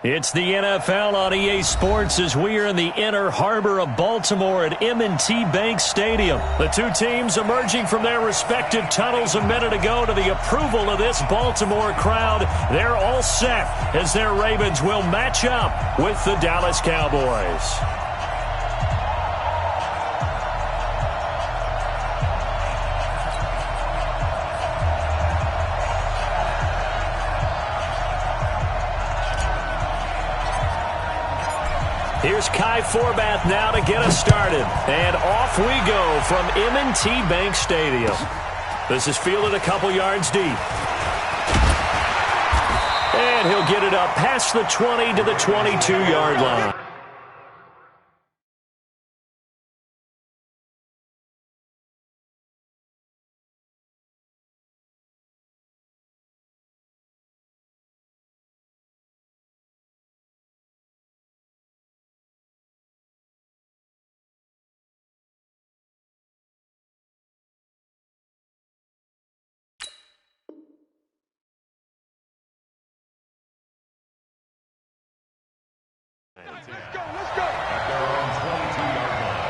It's the NFL on EA Sports as we are in the inner harbor of Baltimore at M&T Bank Stadium. The two teams emerging from their respective tunnels a minute ago to the approval of this Baltimore crowd. They're all set as their Ravens will match up with the Dallas Cowboys. Here's Kai Forbath now to get us started. And off we go from M&T Bank Stadium. This is fielded a couple yards deep. And he'll get it up past the 20 to the 22-yard line. Let's go, let's go. At their own 22-yard line.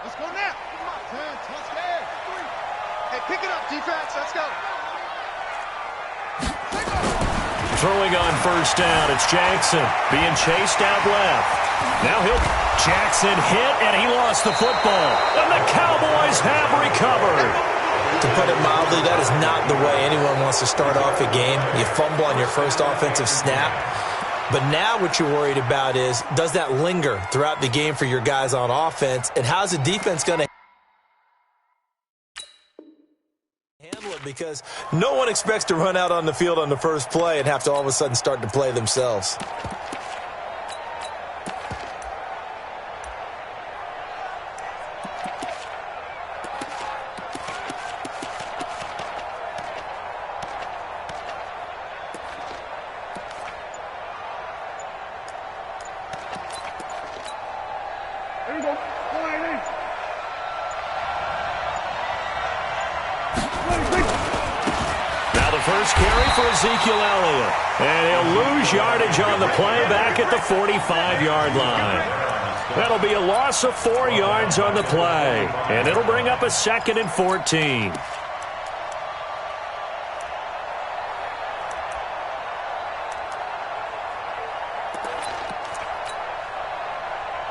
Let's go now. Come on, 10, touchdown. 3. Hey, pick it up, defense. Let's go. Throwing on first down, it's Jackson being chased out left. Now Jackson hit, and he lost the football. And the Cowboys have recovered. To put it mildly, that is not the way anyone wants to start off a game. You fumble on your first offensive snap. But now what you're worried about is, does that linger throughout the game for your guys on offense? And how's the defense going to handle it? Because no one expects to run out on the field on the first play and have to all of a sudden start to play themselves. There you go. Now the first carry for Ezekiel Elliott. And he'll lose yardage on the play back at the 45-yard line. That'll be a loss of 4 yards on the play. And it'll bring up a 2nd and 14.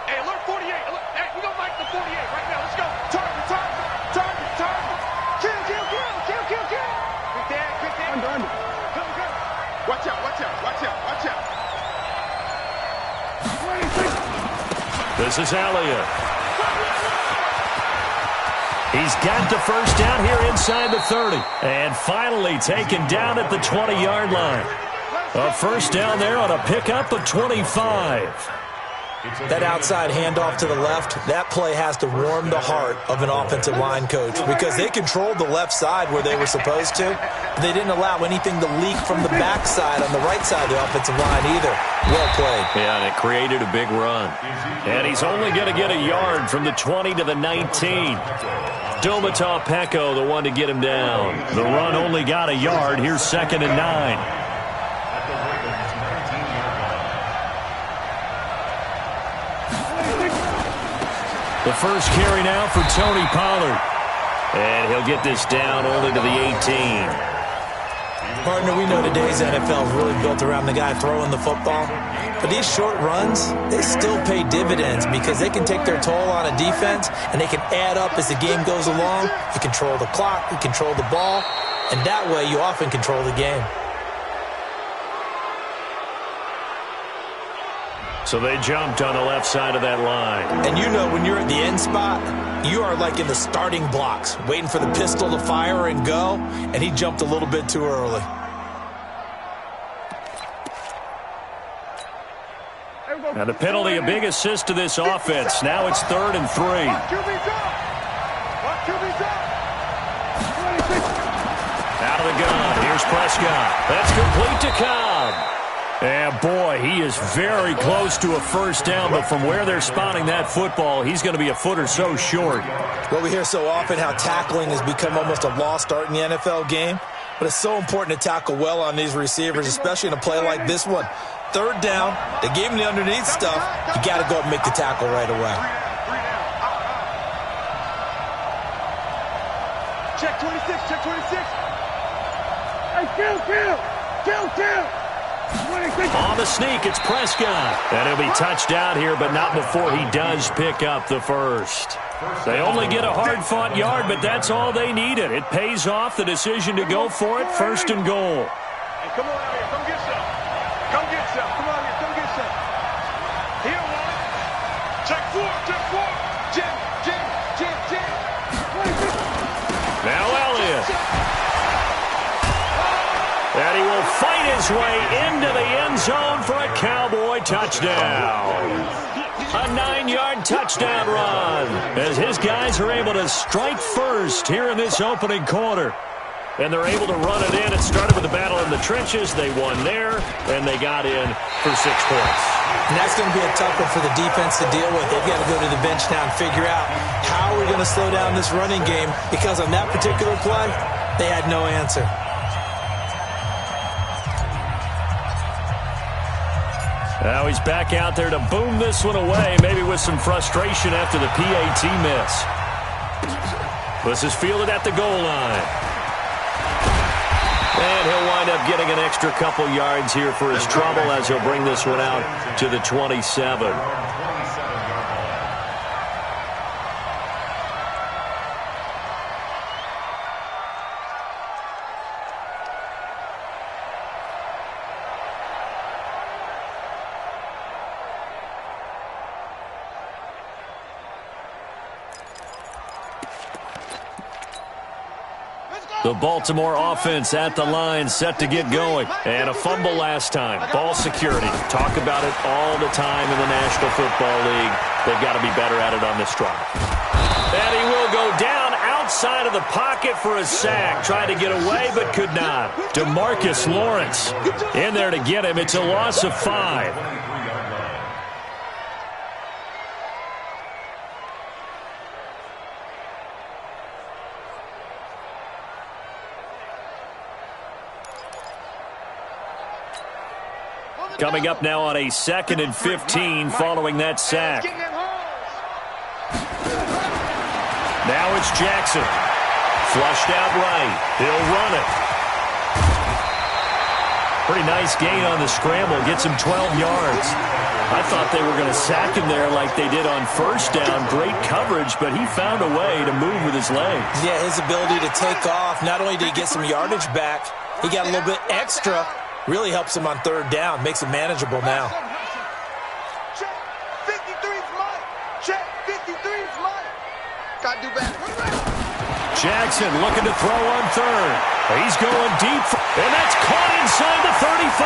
Hey, alert 48. Hey, we don't like the 48 right now. Let's go. Target, target, target, target. Kill, kill, kill, kill, kill, kill. Quick there, quick there. Under. Come, come. Watch out, watch out, watch out, watch out. 26. This is Elliott. He's got the first down here inside the 30. And finally taken down at the 20-yard line. A first down there on a pickup of 25. That outside handoff to the left, that play has to warm the heart of an offensive line coach because they controlled the left side where they were supposed to. They didn't allow anything to leak from the backside on the right side of the offensive line either. Well played. Yeah, and it created a big run. And he's only going to get a yard from the 20 to the 19. Domata Peko, the one to get him down. The run only got a yard. Here's 2nd and 9. The first carry now for Tony Pollard. And he'll get this down only to the 18. Partner, we know today's NFL is really built around the guy throwing the football. But these short runs, they still pay dividends because they can take their toll on a defense, and they can add up as the game goes along. You control the clock, you control the ball, and that way you often control the game. So they jumped on the left side of that line. And you know when you're at the end spot, you are like in the starting blocks, waiting for the pistol to fire and go, and he jumped a little bit too early. Now the penalty, a big assist to this offense. Now it's 3rd and 3. Out of the gun. Here's Prescott. That's complete to Cobb. And boy, he is very close to a first down, but from where they're spotting that football, he's going to be a foot or so short. Well, we hear so often how tackling has become almost a lost art in the NFL game, but it's so important to tackle well on these receivers, especially in a play like this one. Third down, they gave him the underneath stuff. You got to go up and make the tackle right away. Check 26, check 26. Hey, kill. On the sneak, it's Prescott. And he'll be touched out here, but not before he does pick up the first. They only get a hard-fought yard, but that's all they needed. It pays off the decision to go for it, first and goal. Hey, come on out here, come get some. Come get some. Come on here, come get some. He don't want it. Check four. Jim. Now Elliott. And he will fight his way into the end zone for a Cowboy touchdown. A 9-yard touchdown run as his guys are able to strike first here in this opening quarter. And they're able to run it in. It started with a battle in the trenches. They won there, and they got in for 6 points. And that's going to be a tough one for the defense to deal with. They've got to go to the bench now and figure out how we're going to slow down this running game, because on that particular play, they had no answer. Now he's back out there to boom this one away, maybe with some frustration after the PAT miss. This is fielded at the goal line. And he'll wind up getting an extra couple yards here for his trouble as he'll bring this one out to the 27. The Baltimore offense at the line, set to get going. And a fumble last time. Ball security. Talk about it all the time in the National Football League. They've got to be better at it on this drive. And he will go down outside of the pocket for a sack. Tried to get away, but could not. DeMarcus Lawrence in there to get him. It's a loss of 5. Coming up now on a 2nd and 15 following that sack. Now it's Jackson. Flushed out right. He'll run it. Pretty nice gain on the scramble. Gets him 12 yards. I thought they were going to sack him there like they did on first down. Great coverage, but he found a way to move with his legs. Yeah, his ability to take off. Not only did he get some yardage back, he got a little bit extra. Really helps him on 3rd down. Makes it manageable now. Check 53's mine. Check 53's mine. Got to do better. Jackson looking to throw on 3rd. He's going deep. And that's caught inside the 35.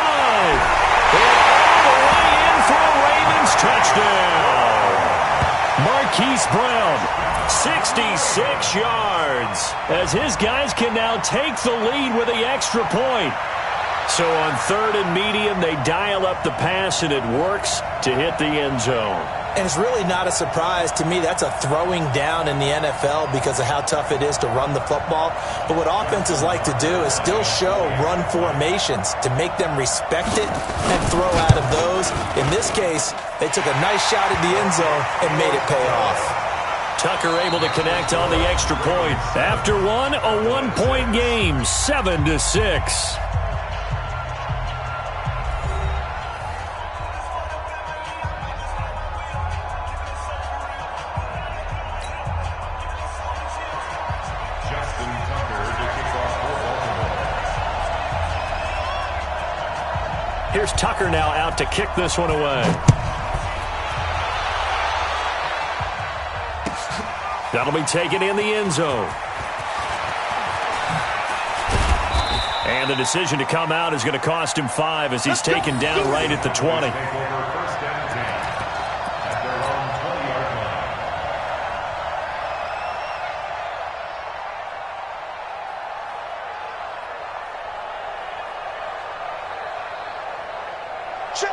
And all the way in for a Ravens touchdown. Marquise Brown, 66 yards. As his guys can now take the lead with the extra point. So on 3rd and medium, they dial up the pass, and it works to hit the end zone. And it's really not a surprise to me. That's a throwing down in the NFL because of how tough it is to run the football. But what offenses like to do is still show run formations to make them respect it and throw out of those. In this case, they took a nice shot at the end zone and made it pay off. Tucker able to connect on the extra point. After one, a 1-point game, 7-6. Here's Tucker now out to kick this one away. That'll be taken in the end zone. And the decision to come out is going to cost him 5 as he's taken down right at the 20.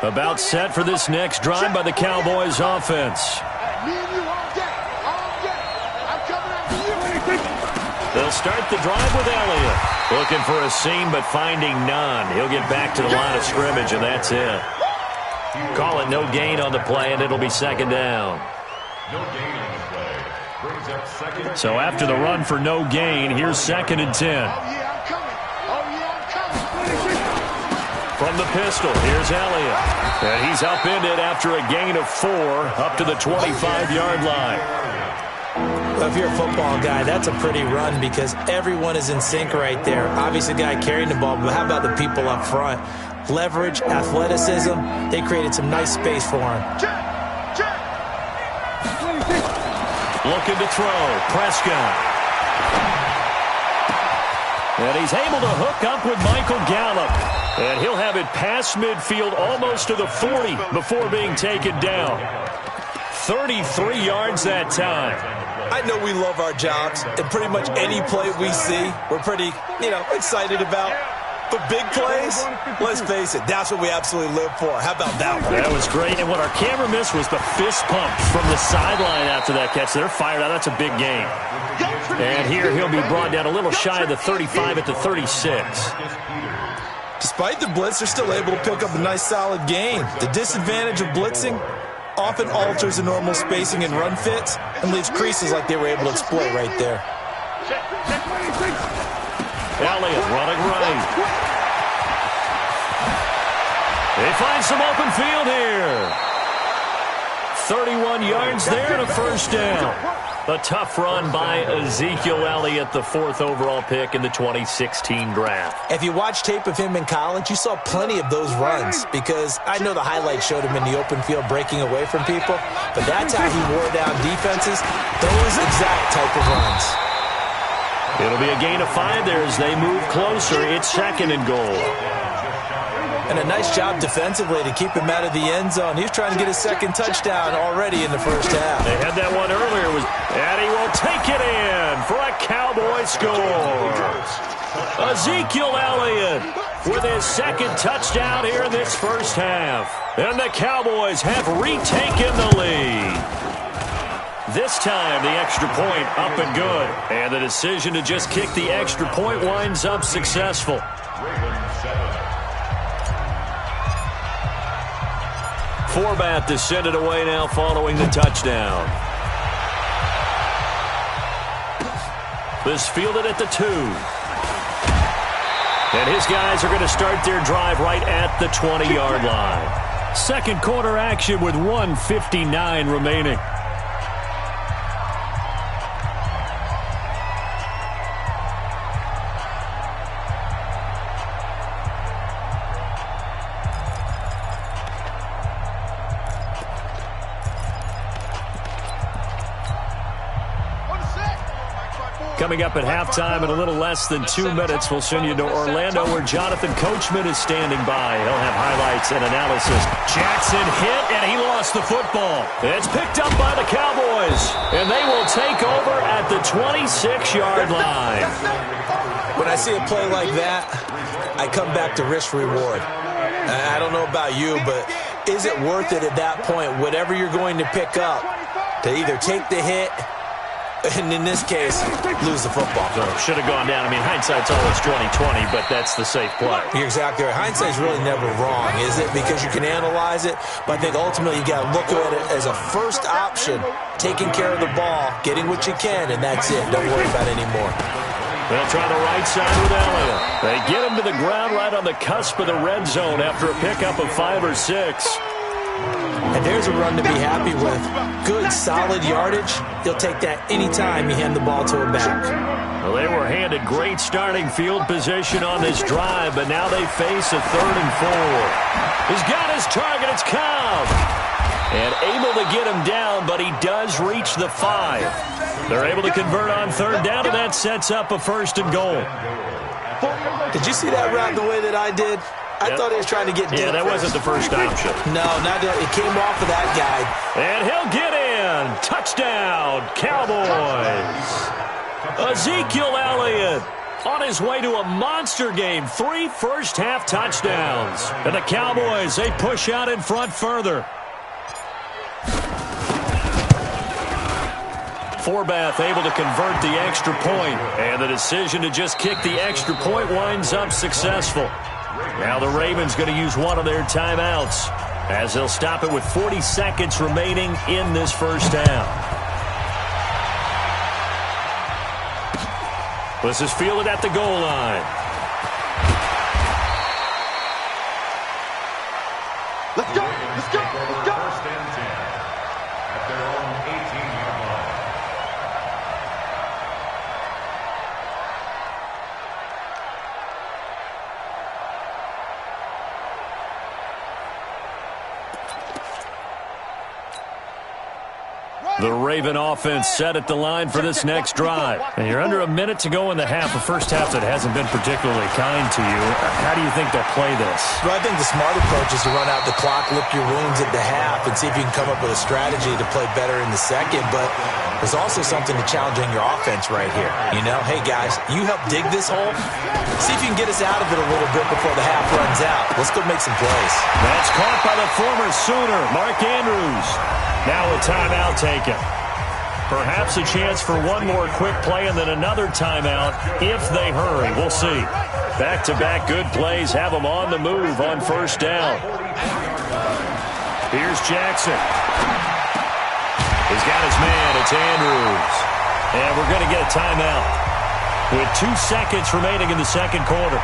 About set for this next drive by the Cowboys offense. They'll start the drive with Elliott. Looking for a seam, but finding none. He'll get back to the line of scrimmage, and that's it. Call it no gain on the play, and it'll be second down. No gain on the play. Brings up second. So after the run for no gain, here's 2nd and 10. From the pistol, here's Elliott. And he's upended after a gain of 4 up to the 25-yard line. Well, if you're a football guy, that's a pretty run because everyone is in sync right there. Obviously, the guy carrying the ball, but how about the people up front? Leverage, athleticism, they created some nice space for him. Looking to throw, Prescott. And he's able to hook up with Michael Gallup. And he'll have it past midfield almost to the 40 before being taken down. 33 yards that time. I know we love our jobs, and pretty much any play we see, we're pretty, excited about. But big plays, let's face it, that's what we absolutely live for. How about that one? That was great, and what our camera missed was the fist pump from the sideline after that catch. They're fired out. That's a big game. And here he'll be brought down a little shy of the 35 at the 36. Despite the blitz, they're still able to pick up a nice solid gain. The disadvantage of blitzing often alters the normal spacing and run fits and leaves creases like they were able to exploit right there. Elliott running right. They find some open field here. 31 yards there and a first down. A tough run by Ezekiel Elliott, the 4th overall pick in the 2016 draft. If you watch tape of him in college, you saw plenty of those runs because I know the highlights showed him in the open field breaking away from people, but that's how he wore down defenses, those exact type of runs. It'll be a gain of 5 there as they move closer. It's 2nd and goal. And a nice job defensively to keep him out of the end zone. He was trying to get his 2nd touchdown already in the first half. They had that one earlier, and he will take it in for a Cowboy score. Ezekiel Elliott with his 2nd touchdown here in this first half. And the Cowboys have retaken the lead. This time, the extra point up and good. And the decision to just kick the extra point winds up successful. Forbath to send it away now following the touchdown. This fielded at the 2. And his guys are going to start their drive right at the 20-yard line. Second quarter action with 1:59 remaining. Coming up at halftime in a little less than 2 minutes, we'll send you to Orlando where Jonathan Coachman is standing by. He'll have highlights and analysis. Jackson hit, and he lost the football. It's picked up by the Cowboys, and they will take over at the 26-yard line. When I see a play like that, I come back to risk-reward. I don't know about you, but is it worth it at that point, whatever you're going to pick up, to either take the hit, and in this case, lose the football? Should have gone down. I mean, hindsight's always 20/20, but that's the safe play. You're exactly right. Hindsight's really never wrong, is it? Because you can analyze it, but I think ultimately you got to look at it as a first option, taking care of the ball, getting what you can, and that's it. Don't worry about it anymore. They'll try the right side with Elliott. They get him to the ground right on the cusp of the red zone after a pickup of 5 or 6. And there's a run to be happy with. Good, solid yardage. You'll take that anytime you hand the ball to a back. Well, they were handed great starting field position on this drive, but now they face a 3rd and 4. He's got his target. It's Cobb. And able to get him down, but he does reach the 5. They're able to convert on 3rd down, and that sets up a 1st and goal. Did you see that route the way that I did? I thought he was trying to get deep. Yeah, that wasn't the first option. No, not that. It came off of that guy. And he'll get in. Touchdown, Cowboys. Ezekiel Elliott on his way to a monster game. 3 first-half touchdowns. And the Cowboys, they push out in front further. Forbath able to convert the extra point, and the decision to just kick the extra point winds up successful. Now the Ravens going to use one of their timeouts as they'll stop it with 40 seconds remaining in this first half. This is fielded at the goal line. Let's go! Let's go! Let's go! First and 10 at their own 18-yard line. The Raven offense set at the line for this next drive. And you're under a minute to go in the half, a first half that hasn't been particularly kind to you. How do you think they'll play this? Well, I think the smart approach is to run out the clock, lick your wounds at the half, and see if you can come up with a strategy to play better in the second. But there's also something to challenging your offense right here. You know, hey, guys, you help dig this hole. See if you can get us out of it a little bit before the half runs out. Let's go make some plays. That's caught by the former Sooner, Mark Andrews. Now a timeout taken. Perhaps a chance for one more quick play and then another timeout if they hurry. We'll see. Back-to-back good plays have them on the move on first down. Here's Jackson. He's got his man. It's Andrews. And we're going to get a timeout with 2 seconds remaining in the second quarter.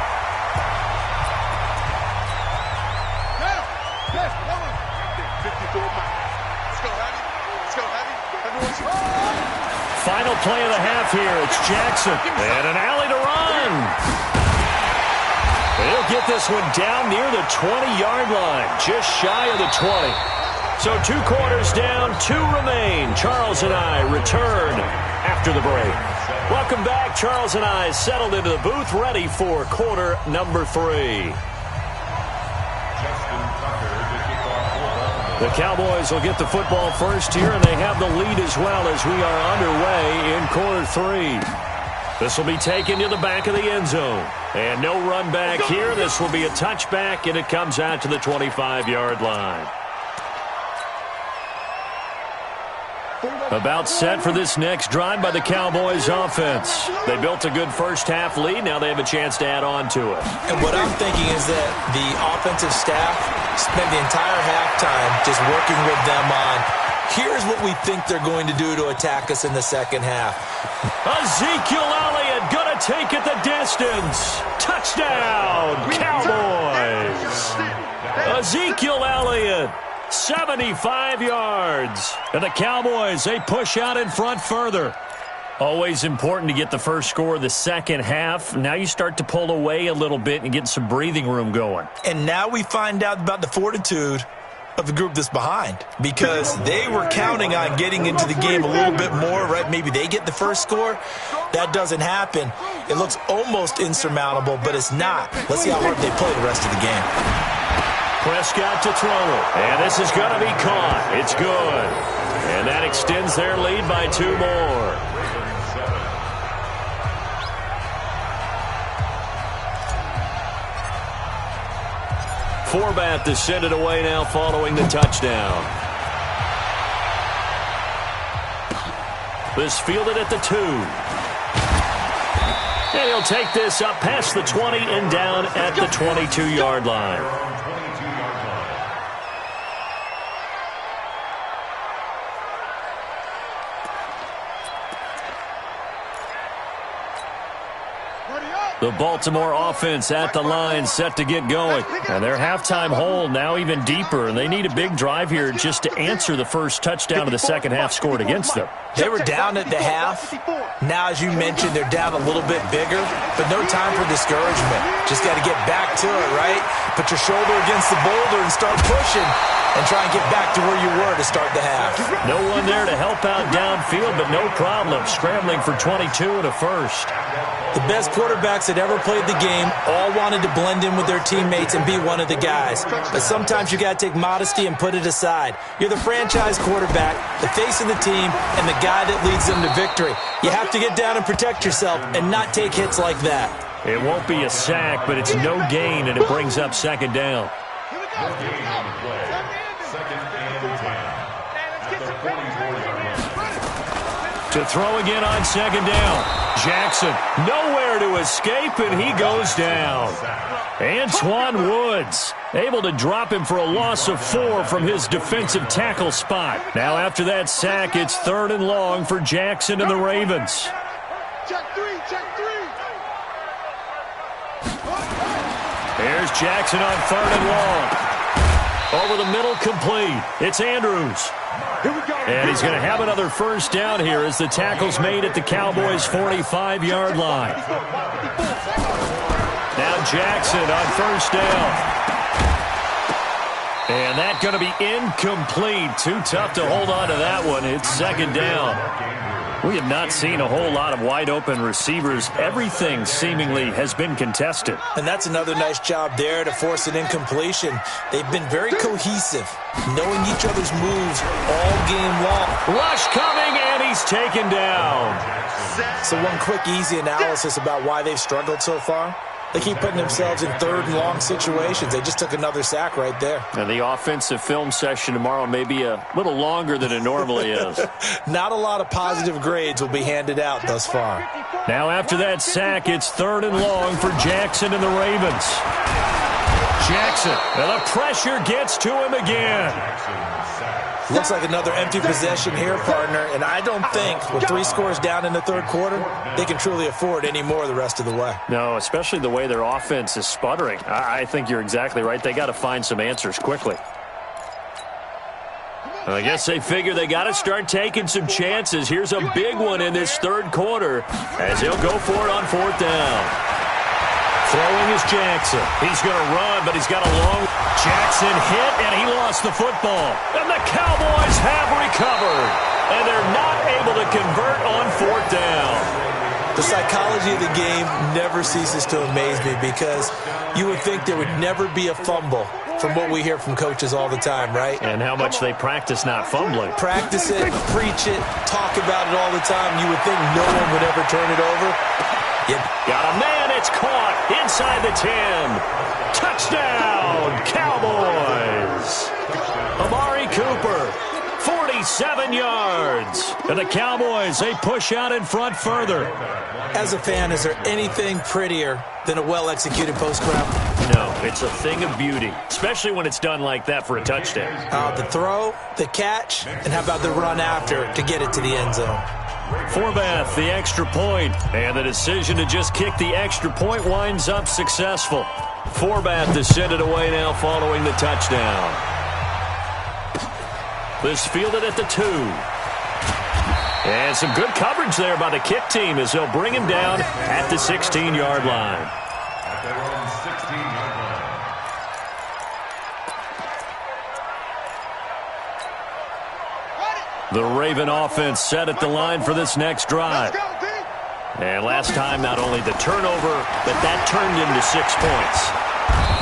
Final play of the half here. It's Jackson. And an alley to run. He'll get this one down near the 20-yard line, just shy of the 20. So 2 quarters down, 2 remain. Charles and I return after the break. Welcome back. Charles and I settled into the booth, ready for quarter number 3. The Cowboys will get the football first here, and they have the lead as well as we are underway in quarter 3. This will be taken to the back of the end zone. And no run back here. This will be a touchback, and it comes out to the 25-yard line. About set for this next drive by the Cowboys offense. They built a good first-half lead. Now they have a chance to add on to it. And what I'm thinking is that the offensive staff spent the entire halftime just working with them on, here's what we think they're going to do to attack us in the second half. Ezekiel Elliott going to take it the distance. Touchdown, Cowboys. Ezekiel Elliott. 75 yards. And the Cowboys, they push out in front further. Always important to get the first score of the second half. Now you start to pull away a little bit and get some breathing room going. And now we find out about the fortitude of the group that's behind, because they were counting on getting into the game a little bit more, right? Maybe they get the first score. That doesn't happen. It looks almost insurmountable, but it's not. Let's see how hard they play the rest of the game. Prescott to throw it. And this is going to be caught. It's good. And that extends their lead by 2 more. Forbath to send it away now following the touchdown. This fielded at the 2. And he'll take this up past the 20 and down at the 22-yard line. The Baltimore offense at the line, set to get going. And their halftime hole now even deeper, and they need a big drive here just to answer the first touchdown of the second half scored against them. They were down at the half. Now, as you mentioned, they're down a little bit bigger, but no time for discouragement. Just got to get back to it, right? Put your shoulder against the boulder and start pushing and try and get back to where you were to start the half. No one there to help out downfield, but no problem. Scrambling for 22 and a first. The best quarterbacks that ever played the game all wanted to blend in with their teammates and be one of the guys. But sometimes you got to take modesty and put it aside. You're the franchise quarterback, the face of the team, and the guy that leads them to victory. You have to get down and protect yourself and not take hits like that. It won't be a sack, but it's no gain, and it brings up second down. To throw again on second down. Jackson nowhere to escape, and he goes down. Antoine Woods able to drop him for a loss of 4 from his defensive tackle spot. Now after that sack, it's 3rd and long for Jackson and the Ravens. Check three. Here's Jackson on 3rd and long. Over the middle, complete. It's Andrews. And he's going to have another first down here as the tackle's made at the Cowboys' 45-yard line. Now Jackson on first down. And that's going to be incomplete. Too tough to hold on to that one. It's second down. We have not seen a whole lot of wide-open receivers. Everything seemingly has been contested. And that's another nice job there to force an incompletion. They've been very cohesive, knowing each other's moves all game long. Rush coming, and he's taken down. So one quick, easy analysis about why they've struggled so far. They keep putting themselves in 3rd and long situations. They just took another sack right there. And the offensive film session tomorrow may be a little longer than it normally is. Not a lot of positive grades will be handed out thus far. Now after that sack, it's 3rd and long for Jackson and the Ravens. Jackson, and the pressure gets to him again. Looks like another empty possession here, partner, and I don't think with 3 scores down in the 3rd quarter, they can truly afford any more the rest of the way. No, especially the way their offense is sputtering. I think you're exactly right. They got to find some answers quickly. I guess they figure they got to start taking some chances. Here's a big one in this 3rd quarter as he'll go for it on 4th down. Throwing is Jackson. He's going to run, but he's got a long... Jackson hit, and he lost the football. And the Cowboys have recovered. And they're not able to convert on 4th down. The psychology of the game never ceases to amaze me because you would think there would never be a fumble from what we hear from coaches all the time, right? And how much they practice not fumbling. Practice it, preach it, talk about it all the time. You would think no one would ever turn it over. Got a man, it's caught inside the 10. Touchdown, Cowboys. Amari Cooper, 47 yards. And the Cowboys, they push out in front further. As a fan, is there anything prettier than a well-executed post-grab? No, it's a thing of beauty, especially when it's done like that for a touchdown. The throw, the catch, and how about the run after to get it to the end zone? Forbath, the extra point, and the decision to just kick the extra point winds up successful. Forbath to send it away now following the touchdown. This fielded at the 2. And some good coverage there by the kick team as they'll bring him down at the 16-yard line. The Raven offense set at the line for this next drive. And last time, not only the turnover, but that turned into 6 points.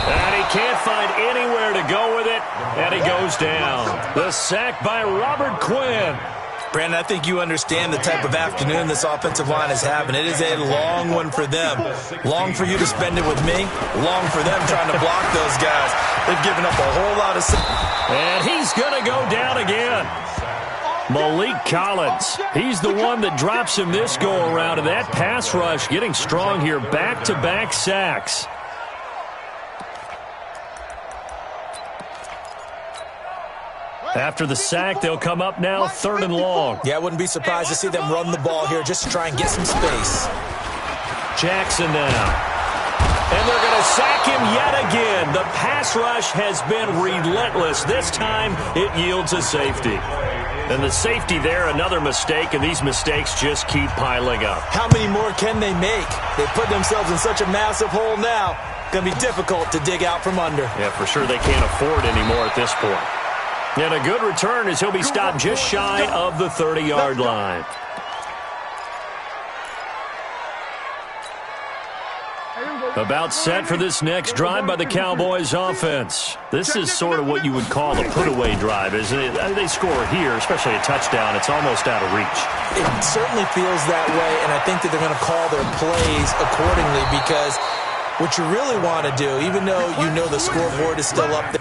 And he can't find anywhere to go with it, and he goes down. The sack by Robert Quinn. Brandon, I think you understand the type of afternoon this offensive line is having. It is a long one for them. Long for you to spend it with me. Long for them trying to block those guys. They've given up a whole lot of... And he's going to go down again. Malik Collins, he's the one that drops him this go-around, and that pass rush getting strong here. Back-to-back sacks. After the sack, they'll come up now 3rd and long. Yeah, I wouldn't be surprised to see them run the ball here just to try and get some space. Jackson now. And they're going to sack him yet again. The pass rush has been relentless. This time, it yields a safety. And the safety there, another mistake, and these mistakes just keep piling up. How many more can they make? They put themselves in such a massive hole now. Going to be difficult to dig out from under. Yeah, for sure they can't afford anymore at this point. And a good return as he'll be stopped just shy of the 30-yard line. About set for this next drive by the Cowboys offense. This is sort of what you would call a put-away drive, isn't it? They score here, especially a touchdown. It's almost out of reach. It certainly feels that way, and I think that they're going to call their plays accordingly because what you really want to do, even though you know the scoreboard is still up there,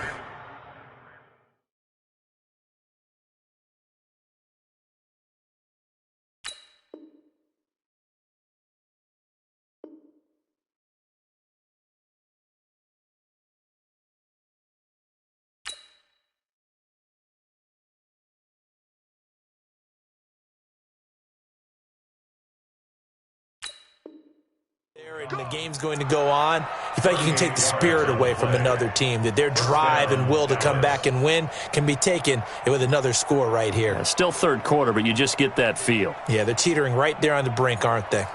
and the game's going to go on, you feel like you can take the spirit away from another team, that their drive and will to come back and win can be taken with another score right here. Yeah, still third quarter, but you just get that feel. Yeah, they're teetering right there on the brink, aren't they?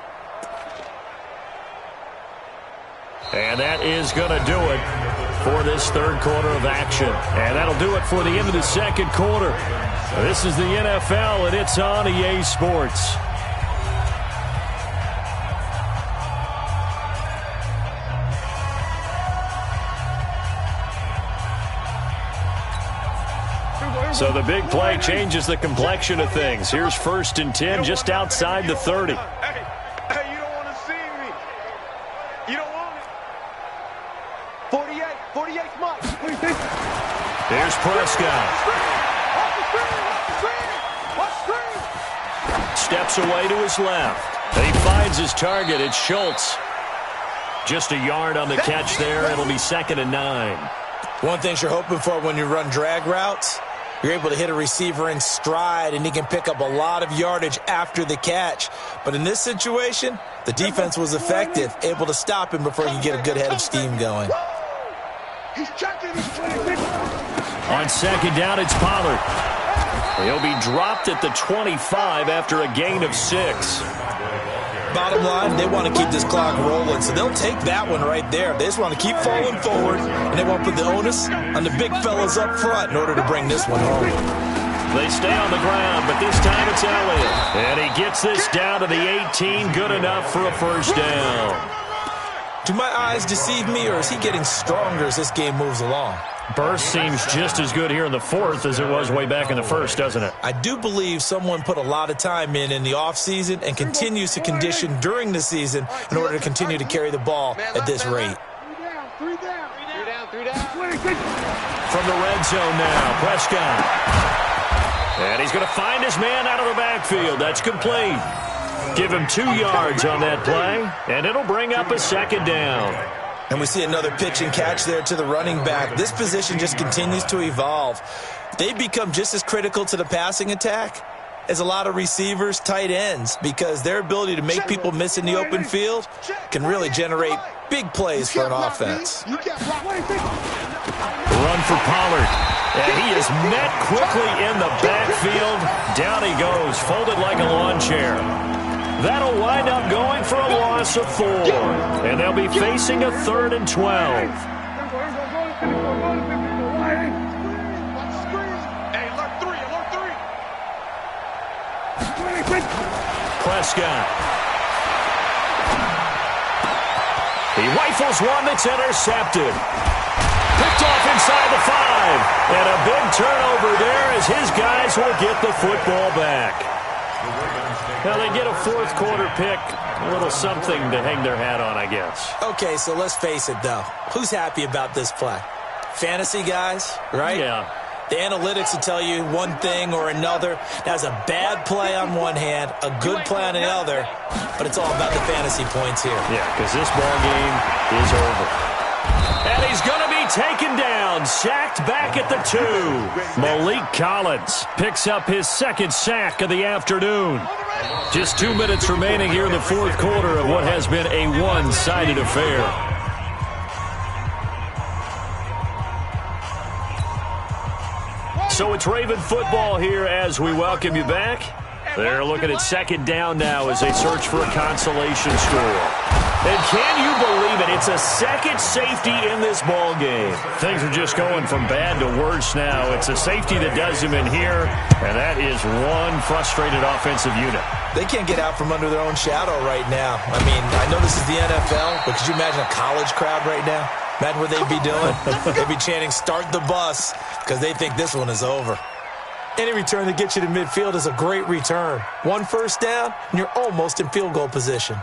And that is going to do it for this third quarter of action. And that'll do it for the end of the second quarter. This is the NFL, and it's on EA Sports. So the big play changes the complexion of things. Here's 1st and 10 just outside the 30. Hey, you don't want to see me. You don't want it. 48's much. Here's Prescott. Steps away to his left. And he finds his target. It's Schultz. Just a yard on the catch there. It'll be 2nd and 9. One thing you're hoping for when you run drag routes, you're able to hit a receiver in stride, and he can pick up a lot of yardage after the catch. But in this situation, the defense was effective, able to stop him before he could get a good head of steam going. He's checking. On 2nd down, it's Pollard. He'll be dropped at the 25 after a gain of 6. Bottom line, they want to keep this clock rolling, so they'll take that one right there. They just want to keep falling forward, and they want to put the onus on the big fellas up front in order to bring this one home. They stay on the ground, but this time it's Elliott. And he gets this down to the 18, good enough for a first down. Do my eyes deceive me, or is he getting stronger as this game moves along? Burst seems just as good here in the 4th as it was way back in the 1st, doesn't it? I do believe someone put a lot of time in the offseason and continues to condition during the season in order to continue to carry the ball at this rate. 3 down. From the red zone now, Prescott. And he's going to find his man out of the backfield. That's complete. Give him 2 yards on that play, and it'll bring up a 2nd down. And we see another pitch and catch there to the running back. This position just continues to evolve. They become just as critical to the passing attack as a lot of receivers, tight ends, because their ability to make people miss in the open field can really generate big plays for an offense. Run for Pollard. And he is met quickly in the backfield. Down he goes, folded like a lawn chair. That'll wind up going for a loss of 4. And they'll be facing a 3rd and 12. Prescott. He rifles one that's intercepted. Picked off inside the 5. And a big turnover there as his guys will get the football back. Now they get a 4th quarter pick. A little something to hang their hat on, I guess. Okay, so let's face it, though. Who's happy about this play? Fantasy guys, right? Yeah. The analytics will tell you one thing or another. That's a bad play on one hand, a good play on the other, but it's all about the fantasy points here. Yeah, because this ball game is over. And he's going to be taken down, sacked back at the 2. Malik Collins picks up his 2nd sack of the afternoon. Just 2 minutes remaining here in the 4th quarter of what has been a one-sided affair. So it's Raven football here as we welcome you back. They're looking at 2nd down now as they search for a consolation score. And can you believe it? It's a second safety in this ball game. Things are just going from bad to worse now. It's a safety that does him in here, and that is one frustrated offensive unit. They can't get out from under their own shadow right now. I mean, I know this is the NFL, but could you imagine a college crowd right now? Imagine what they'd be doing. They'd be chanting, "Start the bus," because they think this one is over. Any return that gets you to midfield is a great return. One first down, and you're almost in field goal position.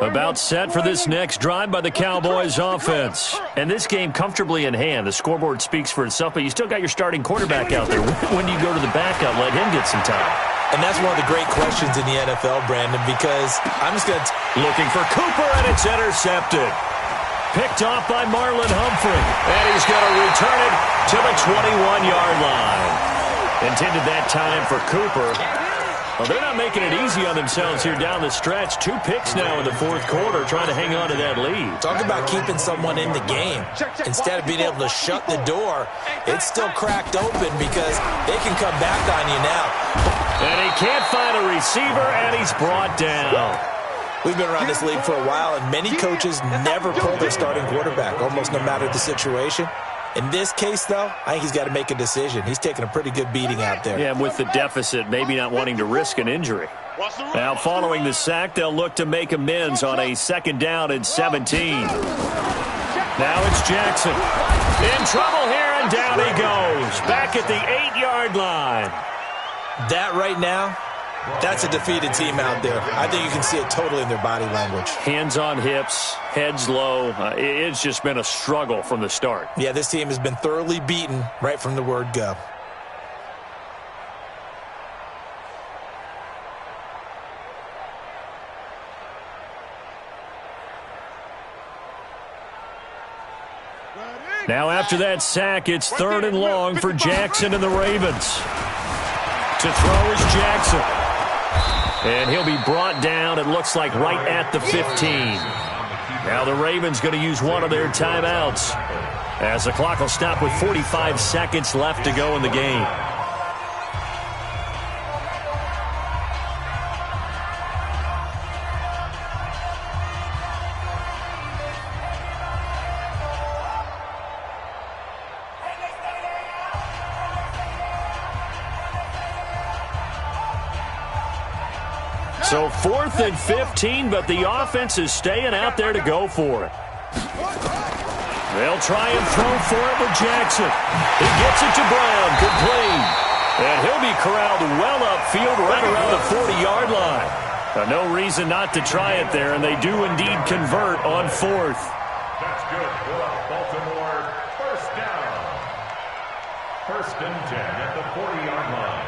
About set for this next drive by the Cowboys offense. And this game comfortably in hand. The scoreboard speaks for itself, but you still got your starting quarterback out there. When do you go to the backup, let him get some time? And that's one of the great questions in the NFL, Brandon, because I'm just going to... Looking for Cooper, and it's intercepted. Picked off by Marlon Humphrey. And he's going to return it to the 21-yard line. Intended that time for Cooper. Well, they're not making it easy on themselves here down the stretch. 2 picks now in the fourth quarter, trying to hang on to that lead. Talk about keeping someone in the game. Instead of being able to shut the door, it's still cracked open because they can come back on you now. And he can't find a receiver, and he's brought down. We've been around this league for a while, and many coaches never pull their starting quarterback, almost no matter the situation. In this case, though, I think he's got to make a decision. He's taking a pretty good beating out there. Yeah, and with the deficit, maybe not wanting to risk an injury. Now, following the sack, they'll look to make amends on a 2nd down and 17. Now it's Jackson. In trouble here, and down he goes. Back at the 8-yard line. That right now, that's a defeated team out there. I think you can see it totally in their body language. Hands on hips, heads low. It's just been a struggle from the start. Yeah, this team has been thoroughly beaten right from the word go. Now after that sack, it's 3rd and long for Jackson and the Ravens. To throw is Jackson. And he'll be brought down, it looks like, right at the 15. Now the Ravens going to use one of their timeouts, as the clock will stop with 45 seconds left to go in the game. So 4th and 15, but the offense is staying out there to go for it. They'll try and throw for it with Jackson. He gets it to Brown, complete. And he'll be corralled well upfield right around the 40-yard line. No reason not to try it there, and they do indeed convert on 4th. That's good for Baltimore. 1st down. 1st and 10 at the 40-yard line.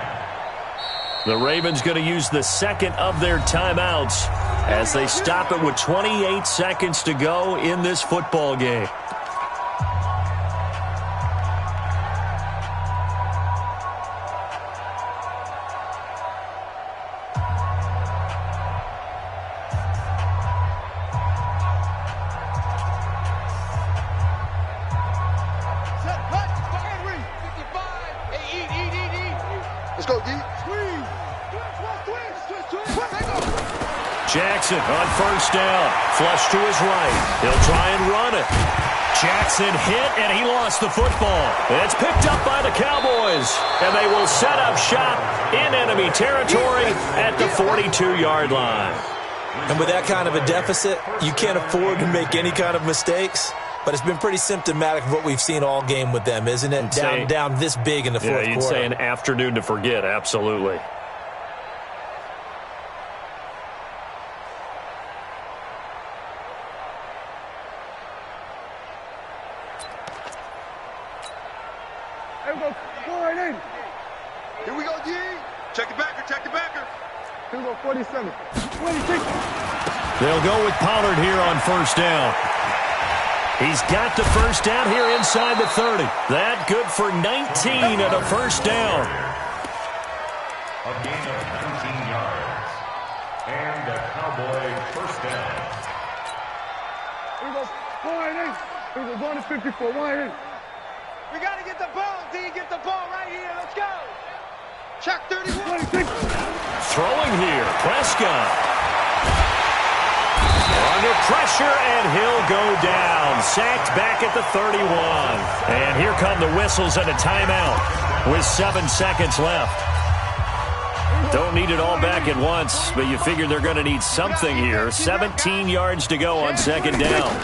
The Ravens going to use the 2nd of their timeouts as they stop it with 28 seconds to go in this football game. Let's go, D. Jackson on 1st down. Flush to his right. He'll try and run it. Jackson hit, and he lost the football. It's picked up by the Cowboys, and they will set up shop in enemy territory at the 42-yard line. And with that kind of a deficit, you can't afford to make any kind of mistakes. But it's been pretty symptomatic of what we've seen all game with them, isn't it? Down this big in the fourth quarter. Yeah, you'd say an afternoon to forget, absolutely. Here we go. Go right in. Here we go, D. Check the backer, check the backer. Here we go, 47. 26. They'll go with Pollard here on 1st down. He's got the 1st down here inside the 30. That good for 19 at a 1st down. A gain of 19 yards. And a Cowboy 1st down. Here we go. Go right in. Here we go. Going to 54. Go right in. We got to get the ball, D. Get the ball right here. Let's go. Check 31. Throwing here, Prescott. Under pressure, and he'll go down. Sacked back at the 31. And here come the whistles and a timeout with 7 seconds left. Don't need it all back at once, but you figure they're going to need something here. 17 yards to go on second down.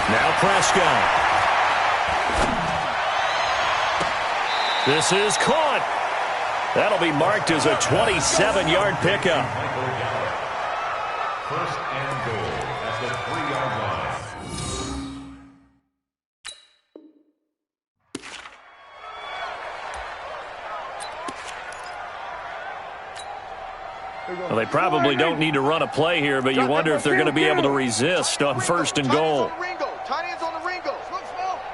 Now Prescott. This is caught. That'll be marked as a 27-yard pickup. First and goal at the 3-yard line. Well, they probably don't need to run a play here, but you wonder if they're going to be able to resist on first and goal. Tight ends on the Ringo. Hey,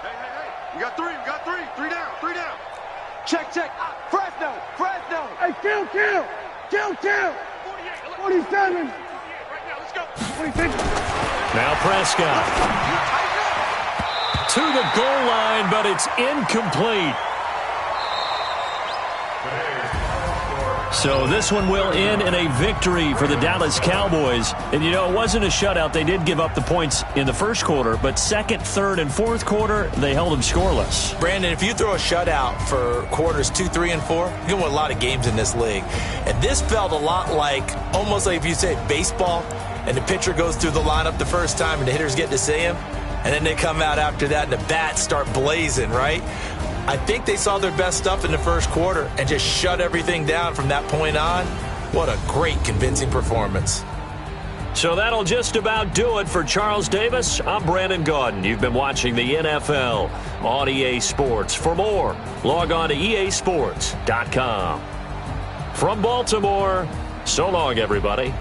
hey, hey. We got three. We got three. Three down. Three down. Check, check. Fresno. Fresno. Hey, kill. 47. Right now, let's go. 26. Now Prescott. To the goal line, but it's incomplete. So this one will end in a victory for the Dallas Cowboys. And, you know, it wasn't a shutout. They did give up the points in the first quarter, but second, third, and fourth quarter, they held them scoreless. Brandon, if you throw a shutout for quarters 2, 3, and 4, you win a lot of games in this league. And this felt a lot like, almost like if you say baseball, and the pitcher goes through the lineup the first time and the hitters get to see him, and then they come out after that and the bats start blazing, right? I think they saw their best stuff in the first quarter and just shut everything down from that point on. What a great, convincing performance. So that'll just about do it for Charles Davis. I'm Brandon Gaudin. You've been watching the NFL on EA Sports. For more, log on to easports.com. From Baltimore, so long, everybody.